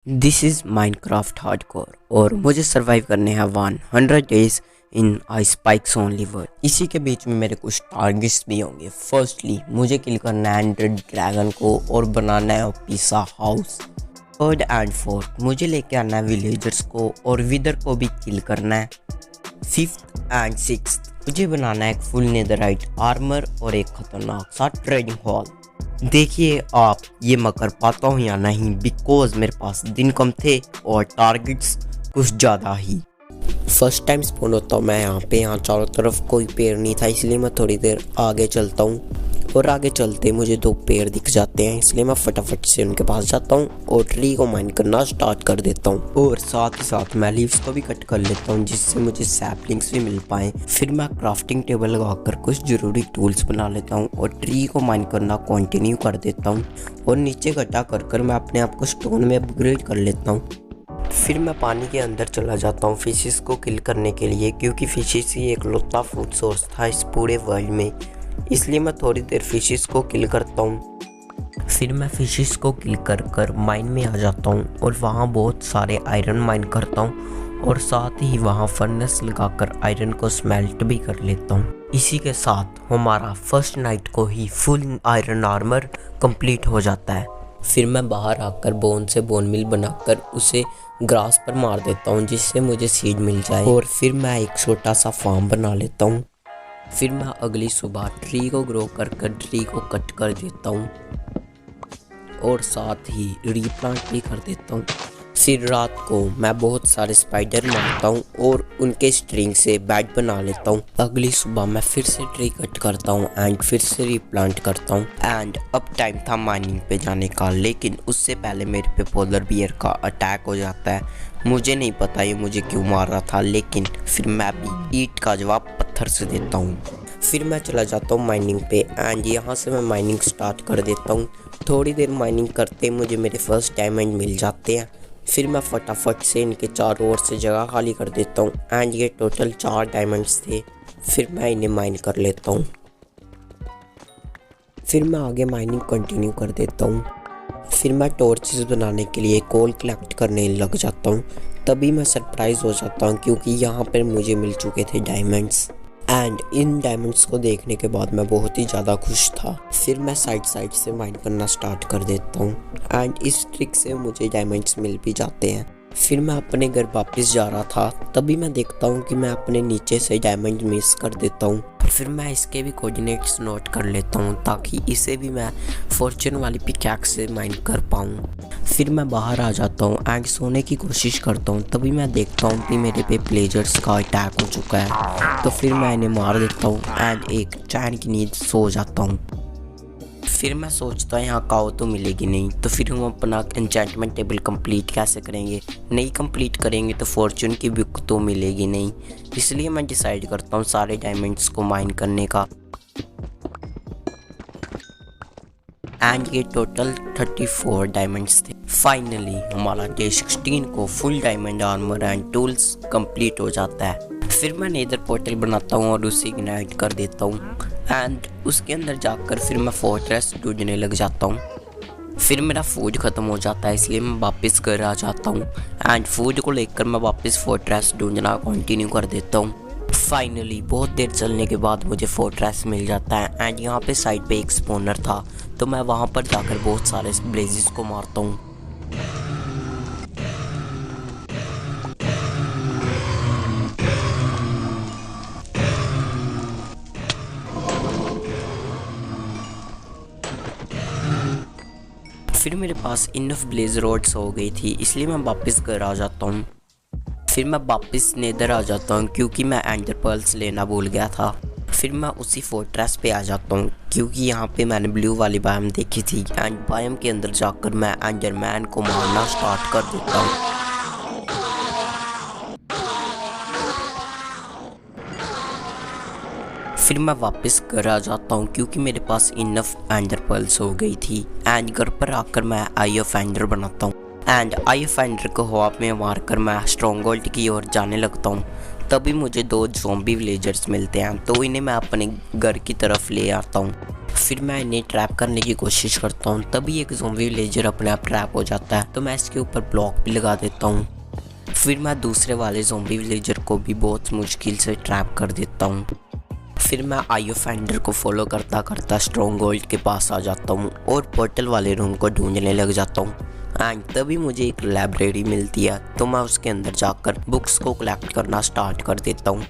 This is Minecraft hardcore और मुझे survive करने हैं 100 days in I spikes only world. इसी के बीच में मेरे कुछ टारगेट्स भी होंगे। फर्स्टली मुझे किल करना है एंडर ड्रैगन को और बनाना है pizza house. Third and fourth मुझे लेके आना है विलेजर्स को और विदर को भी किल करना है। फिफ्थ एंड सिक्स्थ मुझे बनाना है एक फुल नेदरराइट आर्मर और एक खतरनाक सा ट्रेडिंग हॉल। देखिए आप ये मैं कर पाता हूँ या नहीं, बिकॉज मेरे पास दिन कम थे और टारगेट्स कुछ ज़्यादा ही। फर्स्ट टाइम स्पॉन होता हूँ मैं यहाँ चारों तरफ कोई पेड़ नहीं था, इसलिए मैं थोड़ी देर आगे चलता हूँ और आगे चलते मुझे दो पेड़ दिख जाते हैं, इसलिए मैं फटाफट से उनके पास जाता हूँ और ट्री को माइन करना स्टार्ट कर देता हूँ। और साथ ही साथ मैं लीव्स को भी कट कर लेता हूँ जिससे मुझे सैपलिंग्स भी मिल पाएँ। फिर मैं क्राफ्टिंग टेबल लगाकर कुछ ज़रूरी टूल्स बना लेता हूँ और ट्री को माइन करना कंटिन्यू कर देता हूँ और नीचे गड्ढा कर मैं अपने आप को स्टोन में अपग्रेड कर लेता हूँ। फिर मैं पानी के अंदर चला जाता हूँ फिशेस को किल करने के लिए, क्योंकि फिशेस ही एक लौता फूड सोर्स था इस पूरे वर्ल्ड में, इसलिए मैं थोड़ी देर फिशेस को किल करता हूँ। फिर मैं फिशेस को किल कर माइन में आ जाता हूँ और वहाँ बहुत सारे आयरन माइन करता हूँ और साथ ही वहाँ फर्नेस लगाकर आयरन को स्मेल्ट भी कर लेता हूँ। इसी के साथ हमारा फर्स्ट नाइट को ही फुल आयरन आर्मर कंप्लीट हो जाता है। फिर मैं बाहर आकर बोन से बोन मिल बनाकर उसे ग्रास पर मार देता हूँ जिससे मुझे सीड मिल जाए और फिर मैं एक छोटा सा फार्म बना लेता हूँ। फिर मैं अगली सुबह ट्री को ग्रो कर ट्री को कट कर देता हूँ और साथ ही रीप्लांट भी कर देता हूँ। फिर रात को मैं बहुत सारे स्पाइडर मारता हूँ और उनके स्ट्रिंग से बेड बना लेता हूँ। अगली सुबह मैं फिर से ट्री कट करता हूँ एंड फिर से रीप्लांट करता हूँ एंड अब टाइम था माइनिंग पे जाने का, लेकिन उससे पहले मेरे पे पोलर बियर का अटैक हो जाता है। मुझे नहीं पता ये मुझे क्यों मार रहा था, लेकिन फिर मैं भी ईंट का जवाब पत्थर से देता हूँ। फिर मैं चला जाता हूँ माइनिंग पे एंड यहाँ से मैं माइनिंग स्टार्ट कर देता हूँ। थोड़ी देर माइनिंग करते मुझे मेरे फर्स्ट डायमंड मिल जाते हैं। फिर मैं फटाफट से इनके चारों ओर से जगह खाली कर देता हूँ एंड ये टोटल 4 डायमंड्स थे। फिर मैं इन्हें माइन कर लेता हूँ। फिर मैं आगे माइनिंग कंटिन्यू कर देता हूँ। फिर मैं टॉर्चेस बनाने के लिए कोल कलेक्ट करने लग जाता हूँ। तभी मैं सरप्राइज हो जाता हूँ क्योंकि यहाँ पर मुझे मिल चुके थे डायमंड्स एंड इन डायमंड्स को देखने के बाद मैं बहुत ही ज़्यादा खुश था। फिर मैं साइड से माइन करना स्टार्ट कर देता हूँ एंड इस ट्रिक से मुझे डायमंड्स मिल भी जाते हैं। फिर मैं अपने घर वापस जा रहा था, तभी मैं देखता हूँ कि मैं अपने नीचे से डायमंड मिस कर देता हूँ। फिर मैं इसके भी कोऑर्डिनेट्स नोट कर लेता हूँ ताकि इसे भी मैं फॉर्चून वाली पिकैक्स से माइन कर पाऊँ। फिर मैं बाहर आ जाता हूँ एंड सोने की कोशिश करता हूँ, तभी मैं देखता हूँ कि मेरे पे प्लेजर्स का अटैक हो चुका है। तो फिर मैं इन्हें मार देता हूँ एंड एक चैन की नींद सो जाता हूँ। फिर मैं सोचता हूँ यहाँ काओ तो मिलेगी नहीं, तो फिर हम अपना एन्चेंटमेंट टेबल कंप्लीट कैसे करेंगे। नहीं कंप्लीट करेंगे तो फॉर्चून की बुक तो मिलेगी नहीं, इसलिए मैं डिसाइड करता हूँ सारे डायमंड्स को माइन करने का एंड ये टोटल 34 डायमंड्स थे। फाइनली हमारा डे 16 को full diamond armour and tools complete हो जाता है। फिर मैं नेदर पोर्टल बनाता हूँ और उसे इग्नाइट कर देता हूँ एंड उसके अंदर जाकर फिर मैं फोर्ट्रेस ढूंढने लग जाता हूँ। फिर मेरा फूड ख़त्म हो जाता है, इसलिए मैं वापस घर आ जाता हूँ एंड फूड को लेकर मैं वापस फोर्ट्रेस ढूंढना कंटिन्यू कर देता हूँ। फाइनली बहुत देर चलने के बाद मुझे फोर्ट्रेस मिल जाता है एंड यहाँ पे साइड पे एक स्पॉनर था, तो मैं वहाँ पर जाकर बहुत सारे ब्लेजेस को मारता हूँ। फिर मेरे पास इनफ ब्लेज रोड्स हो गई थी, इसलिए मैं वापस घर आ जाता हूँ। फिर मैं वापस नेदर आ जाता हूँ क्योंकि मैं एंडर पर्ल्स लेना भूल गया था। फिर मैं उसी फोर्ट्रेस पे आ जाता हूँ क्योंकि यहाँ पे मैंने ब्लू वाली बायम देखी थी एंड बायम के अंदर जाकर मैं एंडरमैन को मारना स्टार्ट कर देता हूँ। फिर मैं वापस घर आ जाता हूँ क्योंकि मेरे पास इनफ एंडर पर्ल्स हो गई थी एंड घर पर आकर मैं आई ऑफ एंडर बनाता हूँ एंड आई ऑफ एंडर को हवा में मारकर मैं स्ट्रॉन्गहोल्ड की ओर जाने लगता हूँ। तभी मुझे 2 ज़ॉम्बी विलेजर्स मिलते हैं, तो इन्हें मैं अपने घर की तरफ ले आता हूँ। फिर मैं इन्हें ट्रैप करने की कोशिश करता हूँ। तभी एक ज़ॉम्बी विलेजर अपने आप ट्रैप हो जाता है, तो मैं इसके ऊपर ब्लॉक भी लगा देता हूँ। फिर मैं दूसरे वाले ज़ॉम्बी विलेजर को भी बहुत मुश्किल से ट्रैप कर देता हूँ। फिर मैं आयो फाइंडर को फॉलो करता करता स्ट्रॉन्ग होल्ड के पास आ जाता हूँ और पोर्टल वाले रूम को ढूंढने लग जाता हूँ। एंड तभी मुझे एक लाइब्रेरी मिलती है, तो मैं उसके अंदर जाकर बुक्स को कलेक्ट करना स्टार्ट कर देता हूँ।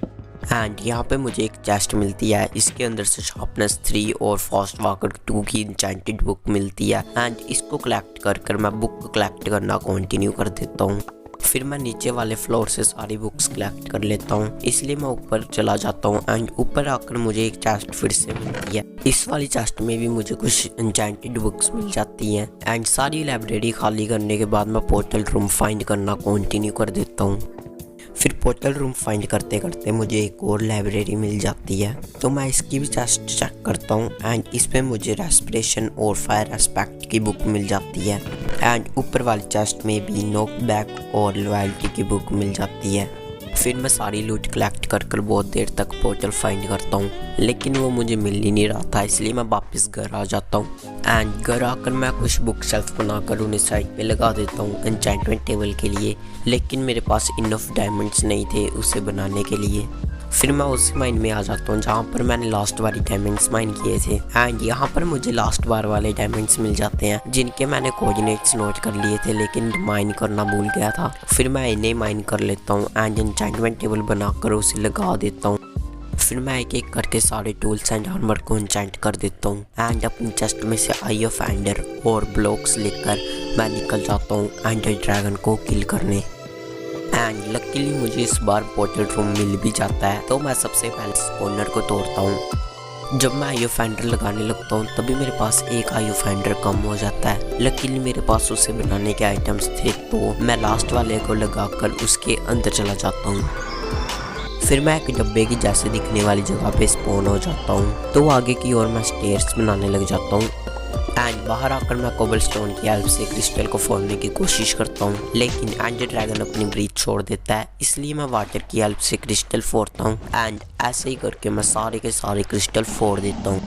एंड यहाँ पे मुझे एक चेस्ट मिलती है, इसके अंदर से शार्पनेस 3 और फास्ट वॉकर 2 की इंचेंटेड बुक मिलती है। एंड इसको कलेक्ट कर मैं बुक को कलेक्ट करना कंटिन्यू कर देता हूँ। फिर मैं नीचे वाले फ्लोर से सारी बुक्स कलेक्ट कर लेता हूँ, इसलिए मैं ऊपर चला जाता हूँ। एंड ऊपर आकर मुझे एक चेस्ट फिर से मिलती है। इस वाली चेस्ट में भी मुझे कुछ एन्चेंटेड बुक्स मिल जाती हैं। एंड सारी लाइब्रेरी खाली करने के बाद मैं पोर्टल रूम फाइंड करना कंटिन्यू कर देता हूँ। फिर पोर्टल रूम फाइंड करते करते मुझे एक और लाइब्रेरी मिल जाती है, तो मैं इसकी भी चेस्ट चेक करता हूँ। एंड इस पे मुझे रेस्पिरेशन और फायर एस्पेक्ट की बुक मिल जाती है। एंड ऊपर वाली चेस्ट में भी नॉक बैक और लॉयल्टी की बुक मिल जाती है। फिर मैं सारी लूट कलेक्ट कर बहुत देर तक पोर्टल फाइंड करता हूँ, लेकिन वो मुझे मिल ही नहीं रहा था, इसलिए मैं वापस घर आ जाता हूँ। एंड घर आकर मैं कुछ बुक शेल्फ बनाकर उन्हें साइड पे लगा देता हूँ एन्चेंटमेंट टेबल के लिए, लेकिन मेरे पास इनफ डायमंड्स नहीं थे उसे बनाने के लिए। फिर मैं उस माइन में आ जाता हूँ जहाँ पर मैंने लास्ट वाली डायमंड्स माइन किए थे। एंड यहाँ पर मुझे लास्ट बार वाले डायमंड्स मिल जाते हैं, जिनके मैंने कोऑर्डिनेट्स नोट कर लिए थे, लेकिन माइन करना भूल गया था। फिर मैं इन्हें माइन कर लेता हूँ एंड एन्चेंटमेंट टेबल बनाकर उसे लगा देता हूँ। फिर मैं एक एक करके सारे टूल्स एंड आर्मर को एन्चेंट कर देता हूँ। एंड अपनी चेस्ट में से आई ऑफ फाइंडर और ब्लॉक्स लेकर मैं निकल जाता हूँ एंडर ड्रैगन को किल करने। एंड लकीली मुझे इस बार पोर्टल रूम मिल भी जाता है, तो मैं सबसे पहले स्पॉनर को तोड़ता हूँ। जब मैं आयो फाइंडर लगाने लगता हूँ तभी मेरे पास एक आयो फाइंडर कम हो जाता है। लकीली मेरे पास उसे बनाने के आइटम्स थे, तो मैं लास्ट वाले को लगाकर उसके अंदर चला जाता हूँ। फिर मैं एक डब्बे की जैसे दिखने वाली जगह पे स्पॉन हो जाता हूँ, तो आगे की ओर मैं स्टेयर्स बनाने लग जाता हूँ। एंड बाहर आकर मैं कोबलस्टोन की हेल्प से क्रिस्टल को फोड़ने की कोशिश करता हूँ, लेकिन एंडर ड्रैगन अपनी ब्रीथ छोड़ देता है, इसलिए मैं वाटर की हेल्प से क्रिस्टल फोड़ता हूँ। एंड ऐसे ही करके मैं सारे के सारे क्रिस्टल फोड़ देता हूँ।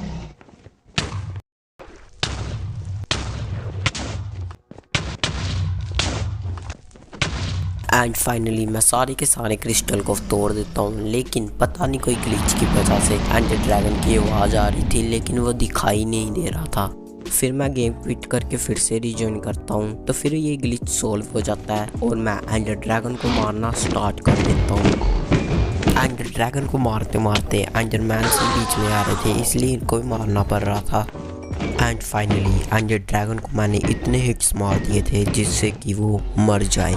एंड फाइनली मैं सारे के सारे क्रिस्टल को तोड़ देता हूँ, लेकिन पता नहीं कोई ग्लिच की वजह से एंडर ड्रैगन की आवाज़ आ रही थी, लेकिन वो दिखाई नहीं दे रहा था। फिर मैं गेम क्विट करके फिर से रिजॉइन करता हूँ, तो फिर ये ग्लिच सॉल्व हो जाता है और मैं एंडर ड्रैगन को मारना स्टार्ट कर देता हूँ। एंडर ड्रैगन को मारते मारते एंडरमैन से बीच में आ रहे थे, इसलिए इनको भी मारना पड़ रहा था। एंड फाइनली एंडर ड्रैगन को मैंने इतने हिट्स मार दिए थे जिससे कि वो मर जाए।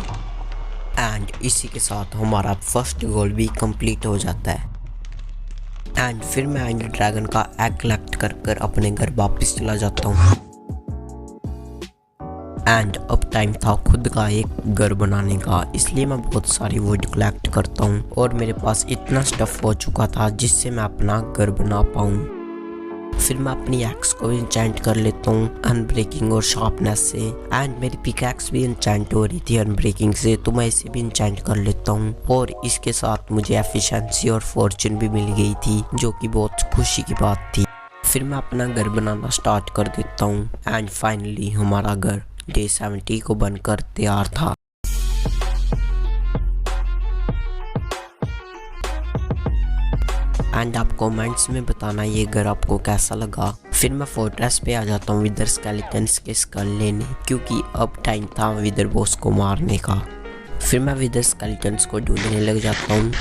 एंड इसी के साथ हमारा फर्स्ट गोल भी कंप्लीट हो जाता है। एंड फिर मैं एंडर ड्रैगन का एग कलेक्ट कर अपने घर वापस चला जाता हूँ। एंड अब टाइम था खुद का एक घर बनाने का, इसलिए मैं बहुत सारी वुड कलेक्ट करता हूँ और मेरे पास इतना स्टफ हो चुका था जिससे मैं अपना घर बना पाऊँ। फिर मैं अपनी एक्स को भी एन्चेंट कर लेता हूँ अनब्रेकिंग और शार्पनेस से। एंड मेरी पिकैक्स भी एन्चेंट हो रही थी अनब्रेकिंग से, तो मैं इसे भी एन्चेंट कर लेता हूँ। और इसके साथ मुझे एफिशिएंसी और फॉर्चून भी मिल गई थी, जो कि बहुत खुशी की बात थी। फिर मैं अपना घर बनाना स्टार्ट कर देता हूँ। एंड फाइनली हमारा घर डे 70 को बनकर तैयार था। एंड आप कमेंट्स में बताना ये घर आपको कैसा लगा। फिर मैं फोर्ट्रेस पे आ जाता हूँ विदर स्केलेटन्स के स्कल लेने, क्योंकि अब टाइम था विदर बॉस को मारने का। फिर मैं विदर स्केलेटन्स को ढूंढने लग जाता हूँ।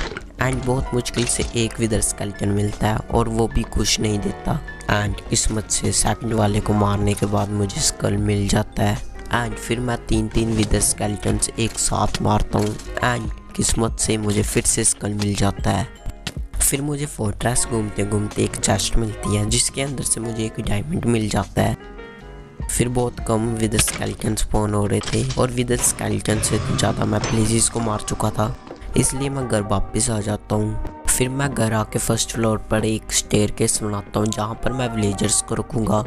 एंड बहुत मुश्किल से एक विदर स्केलेटन मिलता है और वो भी कुछ नहीं देता। एंड किस्मत से सेकंड वाले को मारने के बाद मुझे स्कल मिल जाता है। एंड फिर मैं 3 विदर स्केलेटन्स एक साथ मारता हूँ एंड किस्मत से मुझे फिर से स्कल मिल जाता है। फिर मुझे फोर्ट्रेस घूमते घूमते एक चेस्ट मिलती है, जिसके अंदर से मुझे एक डायमंड मिल जाता है। फिर बहुत कम विदर स्केलेटन स्पॉन हो रहे थे और विदर स्केलेटन से ज़्यादा मैं प्लेजेस को मार चुका था, इसलिए मैं घर वापस आ जाता हूँ। फिर मैं घर आके फर्स्ट फ्लोर पर एक स्टेयरकेस बनाता हूँ जहाँ पर मैं विलेजर्स को रखूँगा।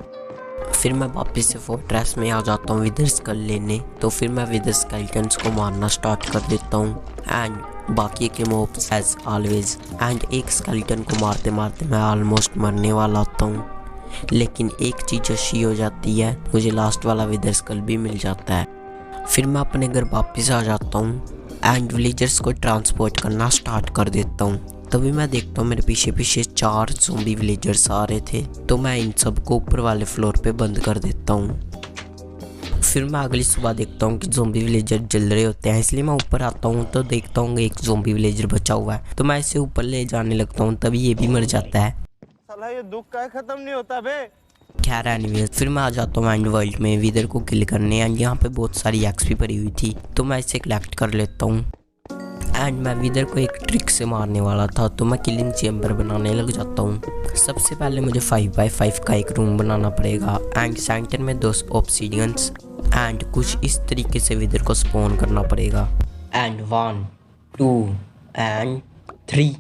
फिर मैं वापस से फोर्ट्रेस में आ जाता हूँ विदर स्कल लेने, तो फिर मैं विदर स्केलेटन्स को मारना स्टार्ट कर देता हूँ। एंड बाकी के मॉब्स एज ऑलवेज। एंड एक स्केलेटन को मारते मारते मैं ऑलमोस्ट मरने वाला होता हूँ। लेकिन एक चीज़ अच्छी हो जाती है, मुझे लास्ट वाला विदर स्कल भी मिल जाता है। फिर मैं अपने घर वापस आ जाता हूँ एंड विलेजर्स को ट्रांसपोर्ट करना स्टार्ट कर देता हूँ। तभी मैं देखता हूँ मेरे पीछे पीछे 4 ज़ॉम्बी विलेजर्स आ रहे थे, तो मैं इन सबको ऊपर वाले फ्लोर पे बंद कर देता हूँ। फिर मैं अगली सुबह देखता हूँ कि ज़ॉम्बी विलेजर जल रहे होते हैं, इसलिए मैं ऊपर आता हूँ तो देखता हूँ एक ज़ॉम्बी विलेजर बचा हुआ है, तो मैं इसे ऊपर ले जाने लगता हूँ, तभी ये भी मर जाता है। साला ये दुख का खत्म नहीं होता बे। खैर एनीवेज, फिर मैं आ जाता हूँ एंड वर्ल्ड में विदर को किल करने एंड यहाँ पे बहुत सारी एक्सपी भरी हुई थी, तो मैं इसे कलेक्ट कर लेता हूँ। एंड मैं विदर को एक ट्रिक से मारने वाला था, तो मैं किलिंग चेम्बर बनाने लग जाता हूँ। सबसे पहले मुझे 5x5 का एक रूम बनाना पड़ेगा एंड सेंटर में 2 ऑब्सीडियंस एंड कुछ इस तरीके से विदर को स्पॉन करना पड़ेगा। एंड 1 2 एंड 3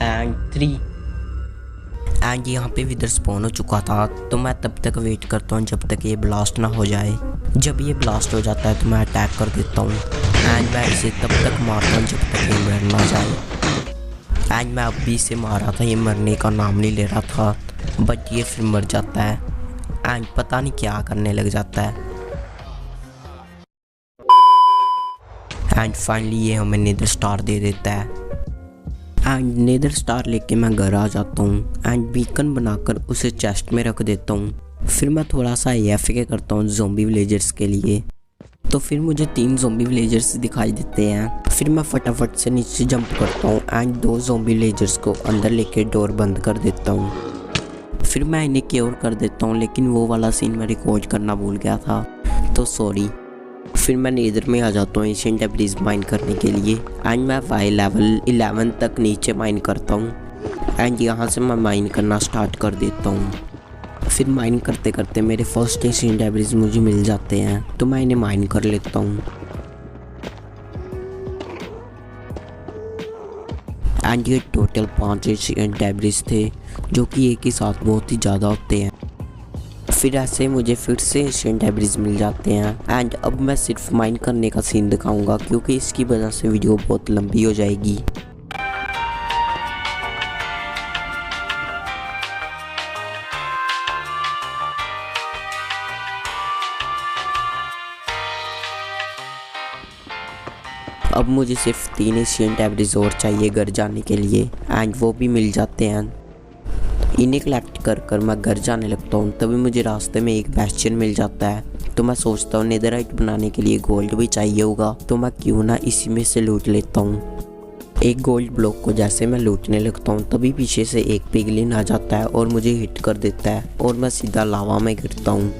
एंड 3 एंड यहाँ पे विदर स्पॉन हो चुका था, तो मैं तब तक वेट करता हूँ जब तक ये ब्लास्ट ना हो जाए। जब ये ब्लास्ट हो जाता है तो मैं अटैक कर देता हूँ एंड मैं इसे तब तक मारता हूँ जब तक ये मर ना जाए। एंड मैं अभी इसे मारा था, ये मरने का नाम नहीं ले रहा था, बट ये फिर मर जाता है एंड पता नहीं क्या करने लग जाता है। एंड फाइनली ये हमें नेदर स्टार दे देता है एंड नेदर स्टार लेके मैं घर आ जाता हूँ एंड बीकन बनाकर उसे चेस्ट में रख देता हूँ। फिर मैं थोड़ा सा AFK करता हूँ ज़ॉम्बी विलेजर्स के लिए, तो फिर मुझे 3 ज़ॉम्बी विलेजर्स दिखाई देते हैं। फिर मैं फटाफट से नीचे जंप करता हूँ एंड 2 ज़ॉम्बी विलेजर्स को अंदर लेके डोर बंद कर देता हूँ। फिर मैं इन्हें क्योर कर देता हूँ, लेकिन वो वाला सीन मैं रिकॉर्ड करना भूल गया था, तो सॉरी। फिर मैं नेदर में आ जाता हूँ एशियन डेब्रिज माइन करने के लिए एंड मैं वाई लेवल 11 तक नीचे माइन करता हूँ एंड यहाँ से मैं माइन करना स्टार्ट कर देता हूँ। फिर माइन करते करते मेरे फर्स्ट एशियन डेब्रिज मुझे मिल जाते हैं, तो मैं इन्हें माइन कर लेता हूँ। एंड ये टोटल 5 एशियन डेब्रिज थे, जो कि एक ही साथ बहुत ही ज़्यादा होते हैं। फिर ऐसे मुझे फिर से एशियन डेब्रिज मिल जाते हैं एंड अब मैं सिर्फ माइन करने का सीन दिखाऊंगा, क्योंकि इसकी वजह से वीडियो बहुत लंबी हो जाएगी। अब मुझे सिर्फ 3 एशियन डेब्रिज और चाहिए घर जाने के लिए एंड वो भी मिल जाते हैं। इन्हें कलेक्ट कर मैं घर जाने लगता हूँ, तभी मुझे रास्ते में एक बेस्टियन मिल जाता है, तो मैं सोचता हूँ नेदरराइट बनाने के लिए गोल्ड भी चाहिए होगा, तो मैं क्यों ना इसी में से लूट लेता हूँ। एक गोल्ड ब्लॉक को जैसे मैं लूटने लगता हूँ, तभी पीछे से एक पिगलिन आ जाता है और मुझे हिट कर देता है और मैं सीधा लावा में गिरता हूँ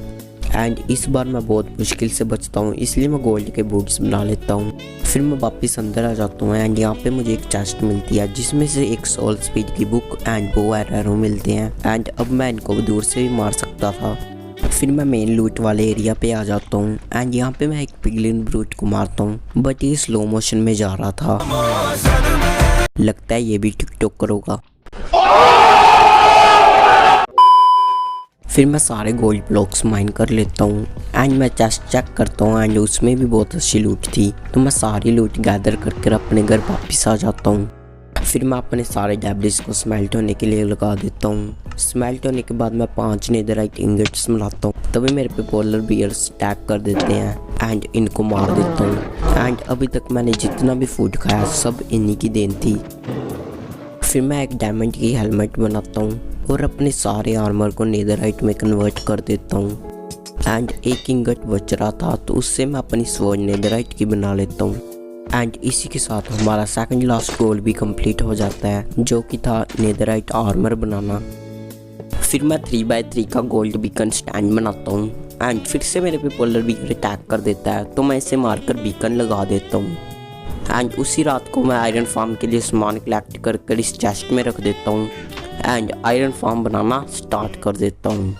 एंड इस बार मैं बहुत मुश्किल से बचता हूँ, इसलिए मैं गोल्ड के बूट्स बना लेता हूँ। फिर मैं वापस अंदर आ जाता हूँ एंड यहाँ पे मुझे एक चेस्ट मिलती है, जिसमें से एक सोल स्पीड की बुक एंड बो एरो मिलते हैं एंड अब मैं इनको दूर से भी मार सकता था। फिर मैं मेन लूट वाले एरिया पे आ जाता हूँ एंड यहाँ पे मैं एक पिगलिन ब्रूट को मारता हूँ, बट ये स्लो मोशन में जा रहा था, लगता है ये भी टिकटॉकर होगा। फिर मैं सारे गोल्ड ब्लॉक्स माइन कर लेता हूँ एंड मैं चेस्ट चेक करता हूँ एंड उसमें भी बहुत अच्छी लूट थी, तो मैं सारी लूट गैदर करके अपने घर वापस आ जाता हूँ। फिर मैं अपने सारे डेब्रिज को स्मेल्ट होने के लिए लगा देता हूँ। स्मेल्ट होने के बाद मैं 5 नेदरराइट इंगेट्स मिलाता हूँ, तभी मेरे पे पोलर बियर्स अटैक कर देते हैं एंड इनको मार देता हूँ एंड अभी तक मैंने जितना भी फूड खाया सब इन्हीं की देन थी। फिर मैं एक डायमंड की हेलमेट बनाता हूँ और अपने सारे आर्मर को नेदरराइट में कन्वर्ट कर देता हूँ एंड एक इंगट बच रहा था, तो उससे मैं अपनी स्वॉर्ड नेदरराइट की बना लेता हूँ एंड इसी के साथ हमारा सेकंड लास्ट गोल भी कंप्लीट हो जाता है, जो कि था नेदरराइट आर्मर बनाना। फिर मैं 3x3 का गोल्ड बीकन स्टैंड बनाता हूँ एंड फिर से मेरे पे पोलर बीकर अटैक कर देता है, तो मैं इसे मारकर बीकन लगा देता हूँ एंड उसी रात को मैं आयरन फार्म के लिए सामान कलेक्ट कर इस चेस्ट में रख देता हूँ एंड आयरन फार्म बनाना स्टार्ट कर देता हूँ।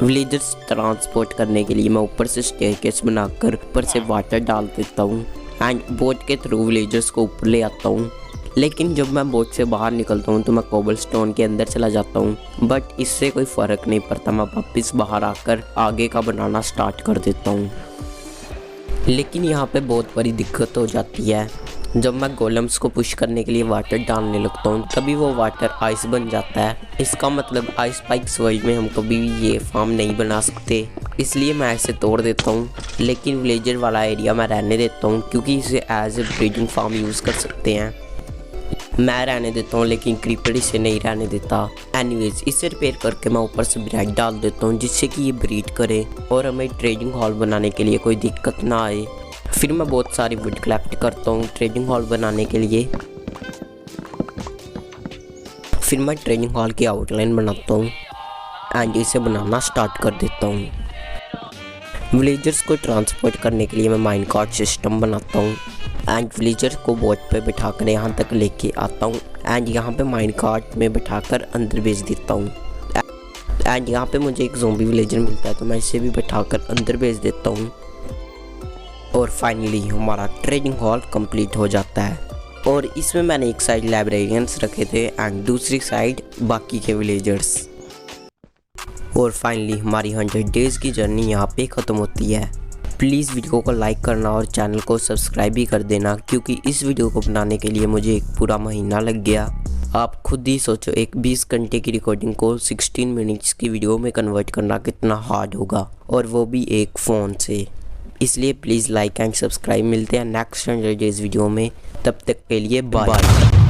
विलेजर्स ट्रांसपोर्ट करने के लिए मैं ऊपर से स्टेयरकेस बनाकर ऊपर से वाटर डाल देता हूँ एंड बोट के थ्रू विलेजर्स को ऊपर ले आता हूँ। लेकिन जब मैं बोट से बाहर निकलता हूँ तो मैं कोबलस्टोन के अंदर चला जाता हूँ, बट इससे कोई फ़र्क नहीं पड़ता, मैं वापस बाहर आकर आगे का बनाना स्टार्ट कर देता हूँ। लेकिन यहाँ पे बहुत बड़ी दिक्कत हो जाती है जब मैं गोलम्स को पुश करने के लिए वाटर डालने लगता हूँ तभी वो वाटर आइस बन जाता है। इसका मतलब आइस स्पाइक्स वर्ल्ड में हम कभी भी ये फार्म नहीं बना सकते, इसलिए मैं इसे तोड़ देता हूँ। लेकिन विलेजर वाला एरिया मैं रहने देता हूँ क्योंकि इसे as a breeding farm use कर सकते हैं। मैं रहने देता हूँ लेकिन क्रीपर इसे नहीं रहने देता। एनीवेज इसे रिपेयर करके मैं ऊपर से ब्रेड डाल देता हूँ जिससे कि ये ब्रीड करे और हमें ट्रेडिंग हॉल बनाने के लिए कोई दिक्कत ना आए। फिर मैं बहुत सारी वुड कलेक्ट करता हूँ ट्रेडिंग हॉल बनाने के लिए। फिर मैं ट्रेडिंग हॉल की आउटलाइन बनाता हूँ एंड इसे बनाना स्टार्ट कर देता हूँ। विलेजर्स को ट्रांसपोर्ट करने के लिए मैं माइनकार्ट सिस्टम बनाता हूँ एंड विलेजर्स को बोट पे बिठाकर यहाँ तक लेके आता हूँ एंड यहाँ पे माइनकार्ट में बिठाकर अंदर भेज देता हूँ। एंड यहाँ पे मुझे एक ज़ोंबी विलेजर मिलता है तो मैं इसे भी बिठाकर अंदर भेज देता हूँ। और फाइनली हमारा ट्रेडिंग हॉल कंप्लीट हो जाता है। और इसमें मैंने एक साइड लाइब्रेरियंस रखे थे एंड दूसरी साइड बाकी के विलेजर्स। और फाइनली हमारी 100 डेज़ की जर्नी यहाँ पे ख़त्म होती है। प्लीज़ वीडियो को लाइक करना और चैनल को सब्सक्राइब भी कर देना क्योंकि इस वीडियो को बनाने के लिए मुझे एक पूरा महीना लग गया। आप खुद ही सोचो एक 20 घंटे की रिकॉर्डिंग को 16 मिनट्स की वीडियो में कन्वर्ट करना कितना हार्ड होगा, और वो भी एक फ़ोन से। इसलिए प्लीज़ लाइक एंड सब्सक्राइब। मिलते हैं नेक्स्ट 100 डेज़ वीडियो में, तब तक के लिए बाय।